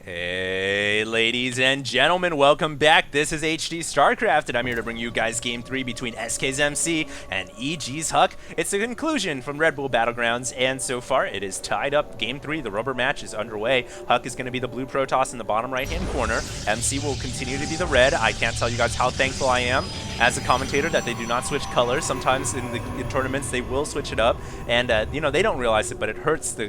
Hey, ladies and gentlemen, welcome back. This is HD Starcraft, and I'm here to bring you guys Game 3 between SK's MC and EG's Huck. It's the conclusion from Red Bull Battlegrounds, and so far it is tied up. Game 3, the rubber match is underway. Huck is going to be the blue Protoss in the bottom right-hand corner. MC will continue to be the red. I can't tell you guys how thankful I am as a commentator that they do not switch colors. Sometimes in tournaments they will switch it up, and you know, they don't realize it, but it hurts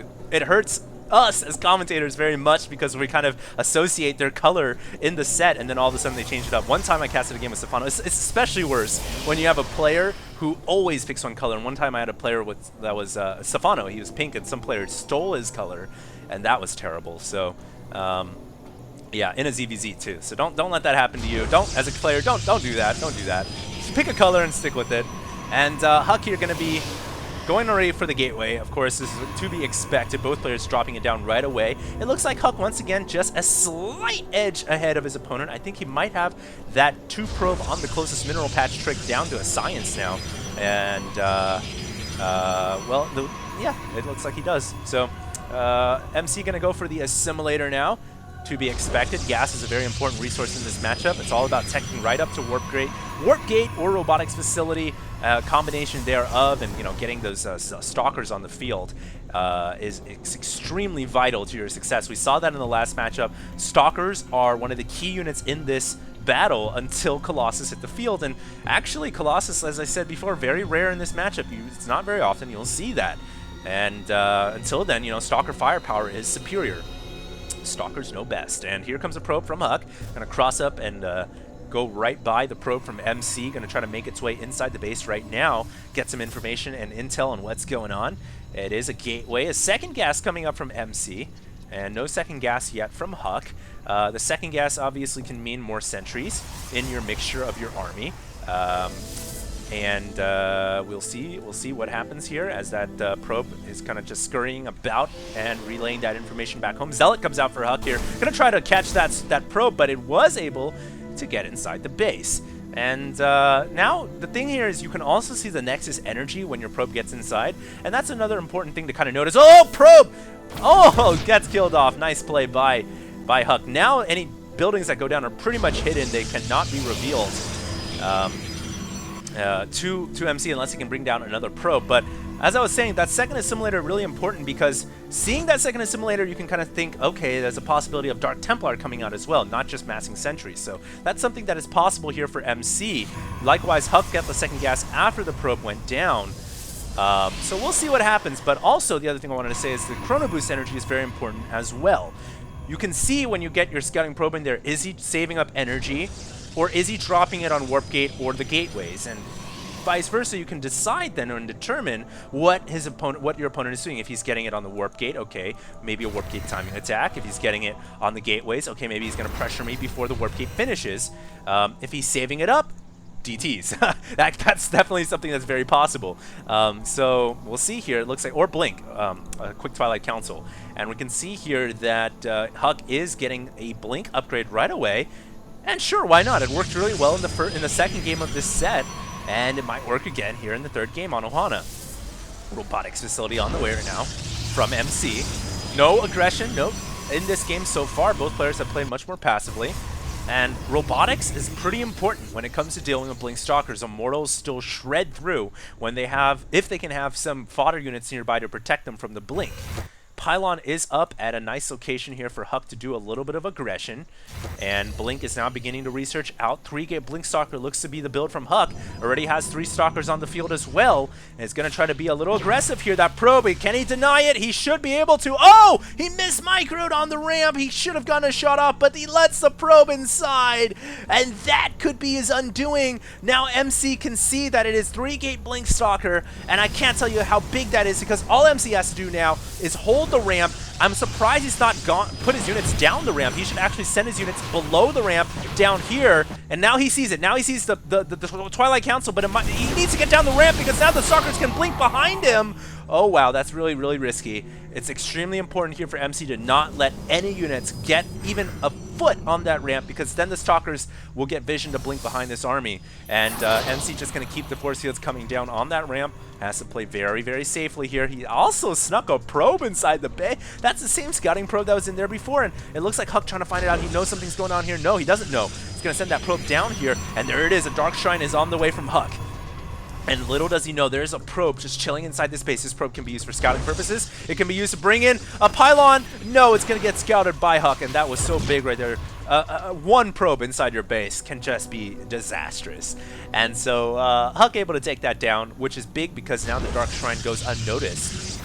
us as commentators very much because we kind of associate their color in the set, and then all of a sudden they change it up. One time I casted a game with Stefano. It's especially worse when you have a player who always picks one color, and one time I had a player that was Stefano. He was pink, and some player stole his color, and that was terrible. So yeah, in a ZVZ too. So don't let that happen to you. Don't, as a player, don't do that. Don't do that. Just pick a color and stick with it. And Huck here going to be going already for the gateway. Of course, this is to be expected. Both players dropping it down right away. It looks like Huck, once again, just a slight edge ahead of his opponent. I think he might have that 2 probe on the closest mineral patch trick down to a science now. And, well, yeah, it looks like he does. So, MC going to go for the assimilator now. To be expected. Gas is a very important resource in this matchup. It's all about teching right up to warp gate or robotics facility, combination thereof, and you know, getting those stalkers on the field is extremely vital to your success. We saw that in the last matchup. Stalkers are one of the key units in this battle until Colossus hit the field, and actually Colossus, as I said before, very rare in this matchup. It's not very often you'll see that, and until then, you know, Stalker firepower is superior. Stalkers know best. And here comes a probe from Huck. Gonna cross up and go right by the probe from MC. Gonna try to make its way inside the base right now. Get some information and intel on what's going on. It is a gateway. A second gas coming up from MC. And no second gas yet from Huck. The second gas obviously can mean more sentries in your mixture of your army. And we'll see what happens here as that probe is kind of just scurrying about and relaying that information back home. Zealot comes out for Huck here. Gonna try to catch that probe, but it was able to get inside the base. And now the thing here is you can also see the Nexus energy when your probe gets inside, and that's another important thing to kind of notice. Oh, probe! Oh, gets killed off. Nice play by Huck. Now any buildings that go down are pretty much hidden. They cannot be revealed to MC unless he can bring down another probe. But as I was saying, that second assimilator really important, because seeing that second assimilator, you can kind of think, okay, there's a possibility of Dark Templar coming out as well, not just massing sentries. So that's something that is possible here for MC. Likewise, Huck got the second gas after the probe went down. So we'll see what happens. But also, the other thing I wanted to say is the Chrono Boost energy is very important as well. You can see when you get your scouting probe in there, is he saving up energy, or is he dropping it on warp gate or the gateways? And vice versa, you can decide then and determine what your opponent is doing. If he's getting it on the warp gate, okay, maybe a warp gate timing attack. If he's getting it on the gateways, okay, maybe he's going to pressure me before the warp gate finishes. If he's saving it up, DTs. That's definitely something that's very possible. So we'll see here. It looks like, or Blink, a quick Twilight Council, and we can see here that Huck is getting a Blink upgrade right away. And sure, why not? It worked really well in the second game of this set, and it might work again here in the third game on Ohana. Robotics facility on the way right now from MC. No aggression, nope. In this game so far, both players have played much more passively. And robotics is pretty important when it comes to dealing with Blink Stalkers. Immortals still shred through when they have, if they can have some fodder units nearby to protect them from the Blink. Pylon is up at a nice location here for Huck to do a little bit of aggression, and Blink is now beginning to research out. 3-gate Blink Stalker looks to be the build from Huck. Already has 3 Stalkers on the field as well, and is going to try to be a little aggressive here. That probe, can he deny it? He should be able to. Oh, he mismicroed on the ramp. He should have gotten a shot off, but he lets the probe inside, and that could be his undoing. Now MC can see that it is 3-gate Blink Stalker, and I can't tell you how big that is, because all MC has to do now is hold the ramp. I'm surprised he's not put his units down the ramp. He should actually send his units below the ramp down here, and now he sees it. Now he sees the Twilight Council, but he needs to get down the ramp because now the Stalkers can blink behind him. Oh wow, that's really, really risky. It's extremely important here for MC to not let any units get even a foot on that ramp, because then the Stalkers will get vision to blink behind this army. And MC just going to keep the force fields coming down on that ramp. Has to play very, very safely here. He also snuck a probe inside the bay. That's the same scouting probe that was in there before, and it looks like Huck trying to find it out. He knows something's going on here. No, he doesn't know. He's going to send that probe down here, and there it is. A Dark Shrine is on the way from Huck. And little does he know, there's a probe just chilling inside this base. This probe can be used for scouting purposes. It can be used to bring in a pylon. No, it's going to get scouted by Huck, and that was so big right there. One probe inside your base can just be disastrous. And so Huck able to take that down, which is big because now the Dark Shrine goes unnoticed.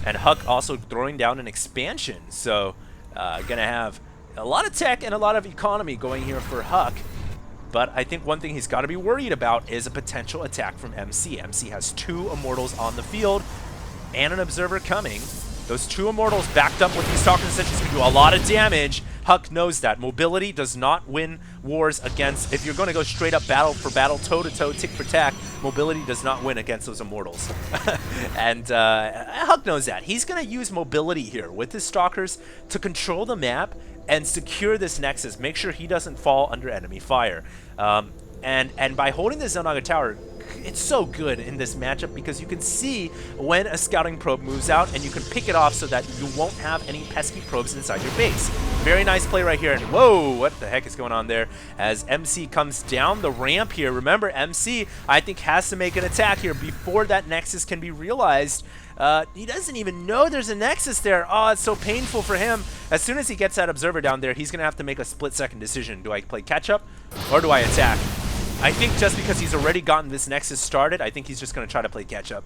And Huck also throwing down an expansion. So going to have a lot of tech and a lot of economy going here for Huck. But I think one thing he's got to be worried about is a potential attack from MC. MC has 2 Immortals on the field and an Observer coming. Those 2 Immortals backed up with these Stalker Sentries can do a lot of damage. Huck knows that. Mobility does not win wars against, if you're going to go straight up battle for battle, toe-to-toe, tick for tack, mobility does not win against those Immortals. And Huck knows that. He's going to use mobility here with his Stalkers to control the map and secure this Nexus, make sure he doesn't fall under enemy fire. And by holding the Xel'Naga Tower, it's so good in this matchup because you can see when a scouting probe moves out and you can pick it off so that you won't have any pesky probes inside your base. Very nice play right here. And whoa, what the heck is going on there? As MC comes down the ramp here. Remember, MC, I think, has to make an attack here before that Nexus can be realized. He doesn't even know there's a Nexus there. Oh, it's so painful for him. As soon as he gets that Observer down there, he's going to have to make a split-second decision. Do I play catch-up or do I attack? I think just because he's already gotten this Nexus started, I think he's just going to try to play catch-up.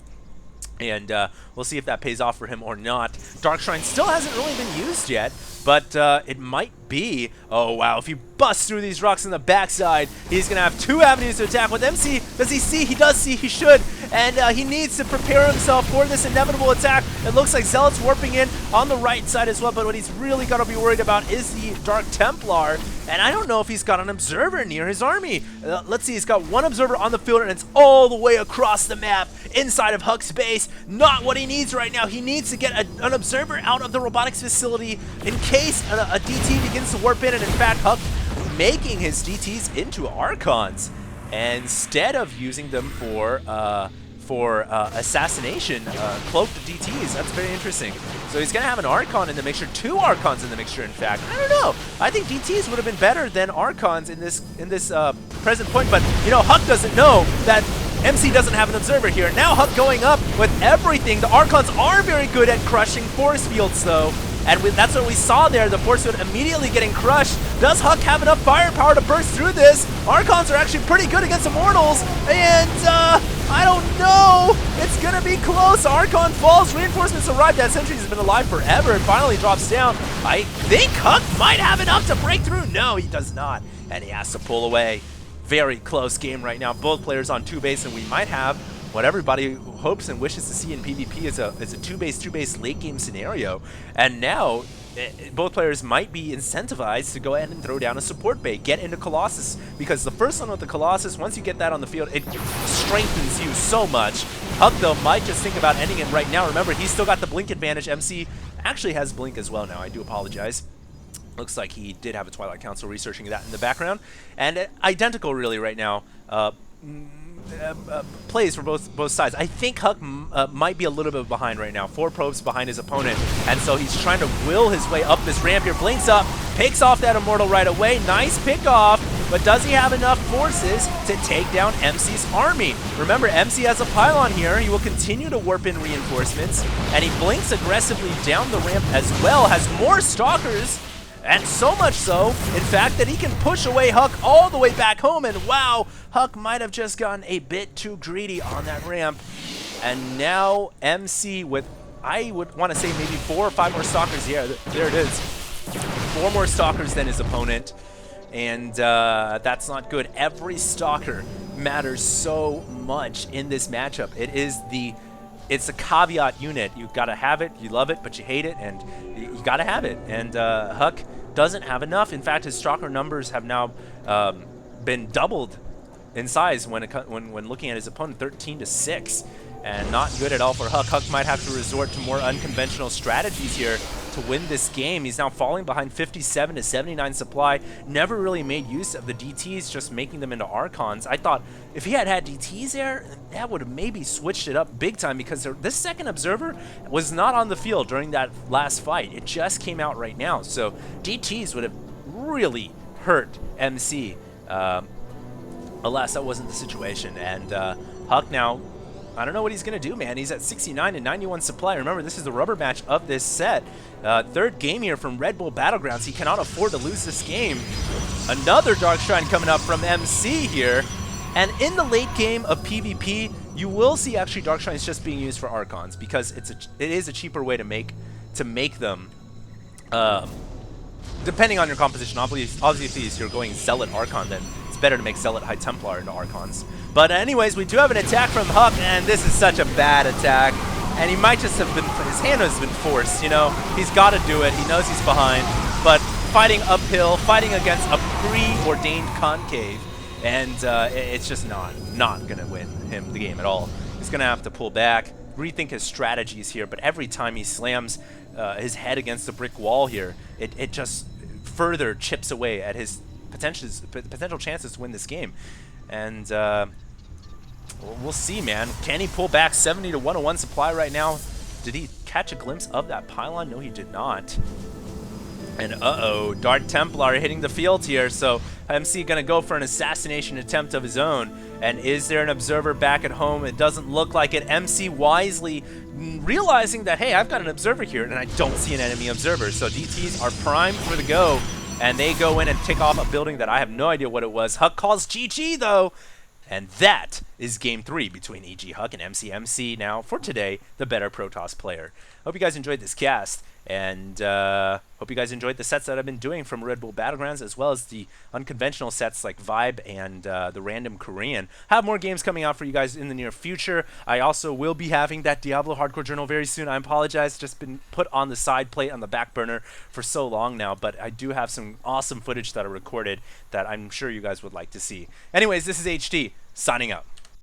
And we'll see if that pays off for him or not. Dark Shrine still hasn't really been used yet, but it might be. Oh, wow. If he busts through these rocks on the backside, he's going to have 2 avenues to attack. With MC, does he see? He does see. He should. And he needs to prepare himself for this inevitable attack. It looks like Zealot's warping in on the right side as well, but what he's really got to be worried about is the Dark Templar. And I don't know if he's got an Observer near his army. Let's see. He's got 1 Observer on the field, and it's all the way across the map inside of Huck's base. Not what he needs right now. He needs to get an Observer out of the robotics facility in case a DT begins to warp in, and in fact, Huck making his DTs into Archons instead of using them for assassination, cloaked DTs. That's very interesting. So he's going to have an Archon in the mixture, 2 Archons in the mixture, in fact. I don't know. I think DTs would have been better than Archons in this present point, but, you know, Huck doesn't know that MC doesn't have an Observer here. Now Huck going up with everything. The Archons are very good at crushing force fields, though. And that's what we saw there, the force field immediately getting crushed. Does Huck have enough firepower to burst through this? Archons are actually pretty good against Immortals, and I don't know. It's gonna be close. Archon falls, reinforcements arrive. That sentry has been alive forever and finally drops down. I think Huck might have enough to break through. No, he does not, and he has to pull away. Very close game right now. Both players on 2 base, and we might have what everybody hopes and wishes to see in PvP is a 2-base late game scenario. And now both players might be incentivized to go ahead and throw down a support bait, get into Colossus, because the first one with the Colossus, once you get that on the field, it strengthens you so much. Huck, though, might just think about ending it right now. Remember, he's still got the blink advantage. MC actually has blink as well now. I do apologize. Looks like he did have a Twilight Council researching that in the background. And identical, really, right now. Plays for both sides. I think Huck might be a little bit behind right now. 4 probes behind his opponent, and so he's trying to will his way up this ramp here. Blinks up, picks off that Immortal right away. Nice pick off, but does he have enough forces to take down MC's army? Remember, MC has a pylon here. He will continue to warp in reinforcements, and he blinks aggressively down the ramp as well. Has more Stalkers. And so much so, in fact, that he can push away Huck all the way back home. And wow, Huck might have just gotten a bit too greedy on that ramp. And now MC with, I would want to say maybe 4 or 5 more Stalkers. Yeah, there it is. 4 more Stalkers than his opponent. And that's not good. Every Stalker matters so much in this matchup. It's a caveat unit. You gotta have it, you love it, but you hate it, and you gotta have it. And Huck doesn't have enough. In fact, his Stalker numbers have now been doubled in size when looking at his opponent, 13-6. And not good at all for Huck. Huck might have to resort to more unconventional strategies here to win this game. He's now falling behind 57 to 79 supply. Never really made use of the DTs, just making them into Archons. I thought if he had DTs there, that would have maybe switched it up big time, because this second observer was not on the field during that last fight. It just came out right now. So DTs would have really hurt MC. Alas, that wasn't the situation. And Huck now, I don't know what he's going to do, man. He's at 69 and 91 supply. Remember, this is the rubber match of this set. Third game here from Red Bull Battlegrounds. He cannot afford to lose this game. Another Dark Shrine coming up from MC here. And in the late game of PvP, you will see actually Dark Shrines just being used for Archons, because it is a cheaper way to make them. Depending on your composition, obviously if you're going Zealot Archon, then it's better to make Zealot High Templar into Archons. But anyways, we do have an attack from Huck, and this is such a bad attack. And he might just have been, his hand has been forced, you know. He's got to do it. He knows he's behind. But fighting uphill, fighting against a preordained concave, and it's just not going to win him the game at all. He's going to have to pull back, rethink his strategies here. But every time he slams his head against the brick wall here, it just further chips away at his potential chances to win this game. And we'll see, man. Can he pull back? 70 to 101 supply right now. Did he catch a glimpse of that pylon? No, he did not. And uh-oh, Dark Templar hitting the field here. So MC gonna go for an assassination attempt of his own. And is there an observer back at home? It doesn't look like it. MC wisely realizing that, hey, I've got an observer here, and I don't see an enemy observer. So DTs are primed for the go, and they go in and tick off a building that I have no idea what it was. Huck calls GG, though. And that is game 3 between EG Huck and MC. MC now, for today, the better Protoss player. Hope you guys enjoyed this cast, and hope you guys enjoyed the sets that I've been doing from Red Bull Battlegrounds, as well as the unconventional sets like Vibe and the random Korean. I have more games coming out for you guys in the near future. I also will be having that Diablo Hardcore Journal very soon. I apologize, just been put on the side plate on the back burner for so long now, but I do have some awesome footage that I recorded that I'm sure you guys would like to see. Anyways, this is HD, signing out.